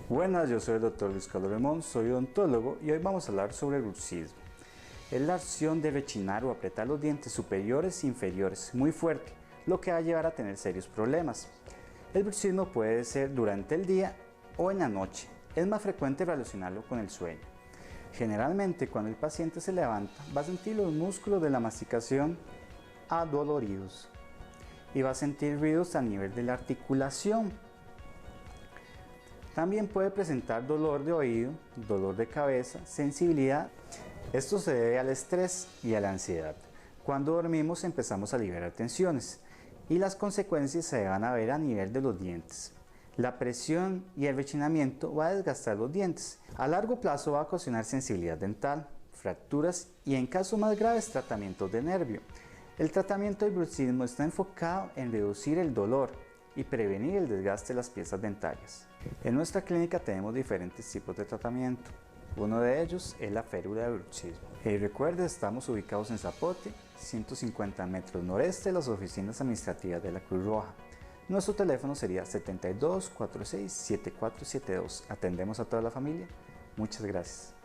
Buenas, yo soy el Dr. Luis Carlos Remón, soy odontólogo y hoy vamos a hablar sobre el bruxismo. Es la acción de rechinar o apretar los dientes superiores e inferiores muy fuerte, lo que va a llevar a tener serios problemas. El bruxismo puede ser durante el día o en la noche. Es más frecuente relacionarlo con el sueño. Generalmente, cuando el paciente se levanta, va a sentir los músculos de la masticación adoloridos y va a sentir ruidos a nivel de la articulación. También puede presentar dolor de oído, dolor de cabeza, sensibilidad. Esto se debe al estrés y a la ansiedad. Cuando dormimos empezamos a liberar tensiones y las consecuencias se van a ver a nivel de los dientes. La presión y el rechinamiento va a desgastar los dientes. A largo plazo va a ocasionar sensibilidad dental, fracturas y en casos más graves tratamientos de nervio. El tratamiento del bruxismo está enfocado en reducir el dolor y prevenir el desgaste de las piezas dentarias. En nuestra clínica tenemos diferentes tipos de tratamiento. Uno de ellos es la férula de bruxismo. Recuerde, estamos ubicados en Zapote, 150 metros noreste de las oficinas administrativas de la Cruz Roja. Nuestro teléfono sería 7246-7472. Atendemos a toda la familia. Muchas gracias.